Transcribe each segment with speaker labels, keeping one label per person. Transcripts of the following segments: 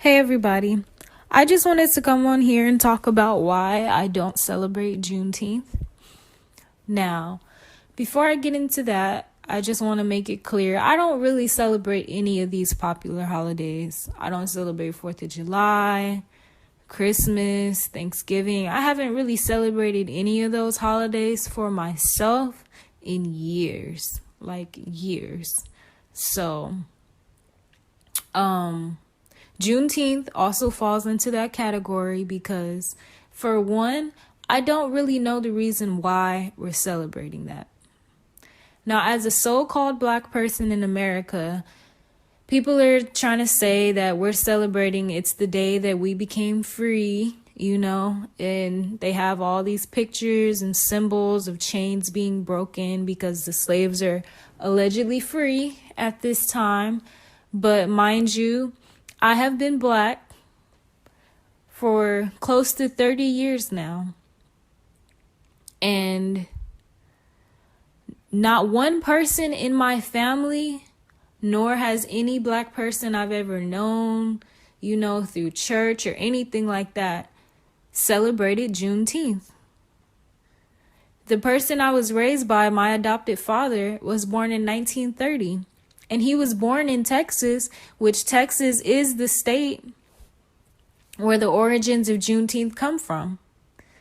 Speaker 1: Hey everybody, I just wanted to come on here and talk about why I don't celebrate Juneteenth. Now, before I get into that, I just want to make it clear, I don't really celebrate any of these popular holidays. I don't celebrate 4th of July, Christmas, Thanksgiving. I haven't really celebrated any of those holidays for myself in years, like years. So, Juneteenth also falls into that category because, for one, I don't really know the reason why we're celebrating that. Now, as a so-called Black person in America, people are trying to say that we're celebrating it's the day that we became free, and they have all these pictures and symbols of chains being broken because the slaves are allegedly free at this time. But mind you, I have been Black for close to 30 years now. And not one person in my family, nor has any Black person I've ever known, through church or anything like that, celebrated Juneteenth. The person I was raised by, my adopted father, was born in 1930. And he was born in Texas, which Texas is the state where the origins of Juneteenth come from,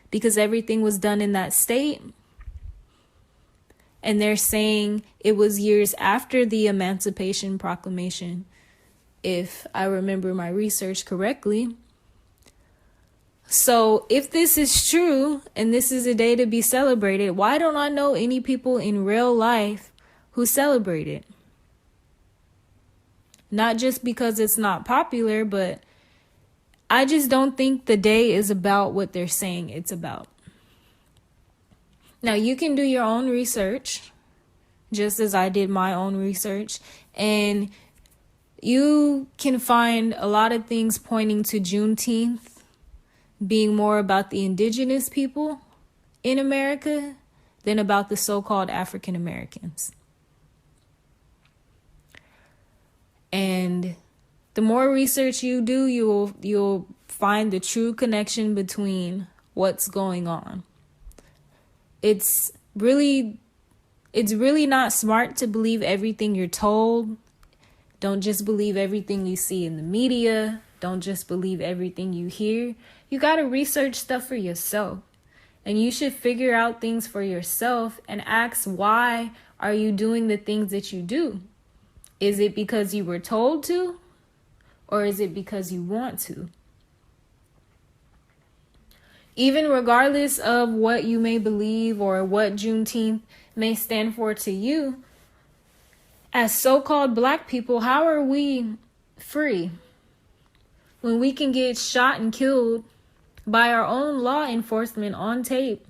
Speaker 1: because everything was done in that state. And they're saying it was years after the Emancipation Proclamation, if I remember my research correctly. So if this is true and this is a day to be celebrated, why don't I know any people in real life who celebrate it? Not just because it's not popular, but I just don't think the day is about what they're saying it's about. Now, you can do your own research, just as I did my own research, and you can find a lot of things pointing to Juneteenth being more about the indigenous people in America than about the so-called African Americans. And the more research you do, you'll find the true connection between what's going on. It's really not smart to believe everything you're told. Don't just believe everything you see in the media. Don't just believe everything you hear. You got to research stuff for yourself. And you should figure out things for yourself and ask, why are you doing the things that you do? Is it because you were told to, or is it because you want to? Even regardless of what you may believe or what Juneteenth may stand for to you, as so-called Black people, how are we free when we can get shot and killed by our own law enforcement on tape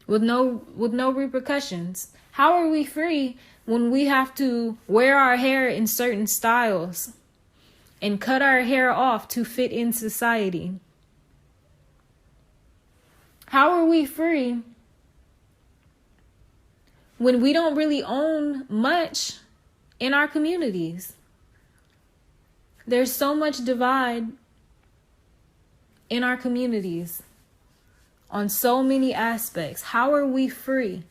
Speaker 1: with no repercussions? How are we free when we have to wear our hair in certain styles and cut our hair off to fit in society? How are we free when we don't really own much in our communities? There's so much divide in our communities on so many aspects. How are we free?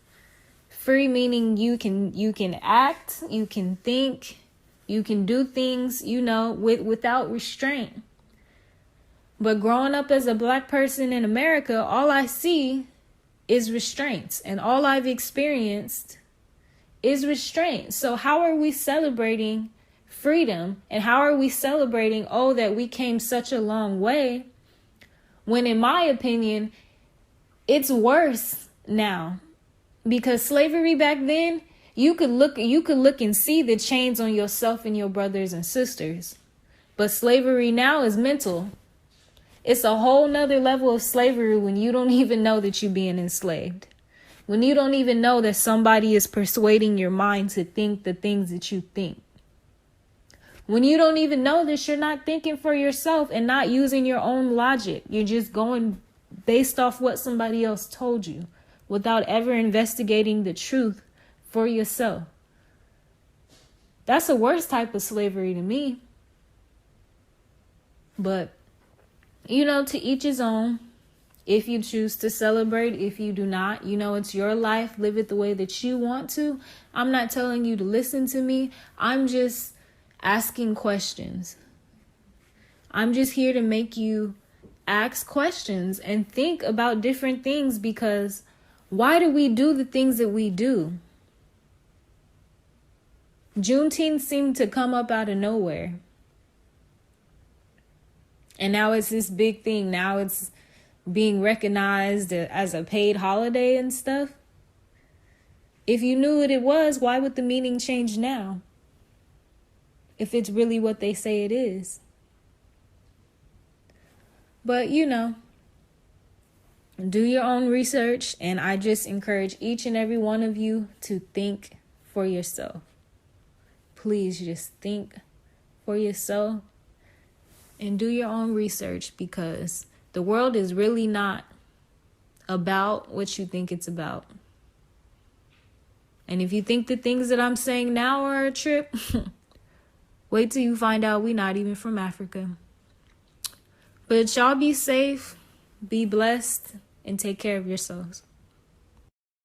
Speaker 1: Free meaning you can act, you can think, you can do things, without restraint. But growing up as a Black person in America, all I see is restraints, and all I've experienced is restraint. So how are we celebrating freedom, and how are we celebrating, that we came such a long way, when in my opinion, it's worse now? Because slavery back then, you could look and see the chains on yourself and your brothers and sisters. But slavery now is mental. It's a whole nother level of slavery when you don't even know that you're being enslaved. When you don't even know that somebody is persuading your mind to think the things that you think. When you don't even know that you're not thinking for yourself and not using your own logic. You're just going based off what somebody else told you, without ever investigating the truth for yourself. That's the worst type of slavery to me. But, to each his own. If you choose to celebrate, if you do not, it's your life. Live it the way that you want to. I'm not telling you to listen to me. I'm just asking questions. I'm just here to make you ask questions and think about different things, because why do we do the things that we do? Juneteenth seemed to come up out of nowhere. And now it's this big thing. Now it's being recognized as a paid holiday and stuff. If you knew what it was, why would the meaning change now? If it's really what they say it is. But, do your own research, and I just encourage each and every one of you to think for yourself. Please just think for yourself and do your own research, because the world is really not about what you think it's about. And if you think the things that I'm saying now are a trip, wait till you find out we're not even from Africa. But y'all be safe, be blessed, and take care of yourselves.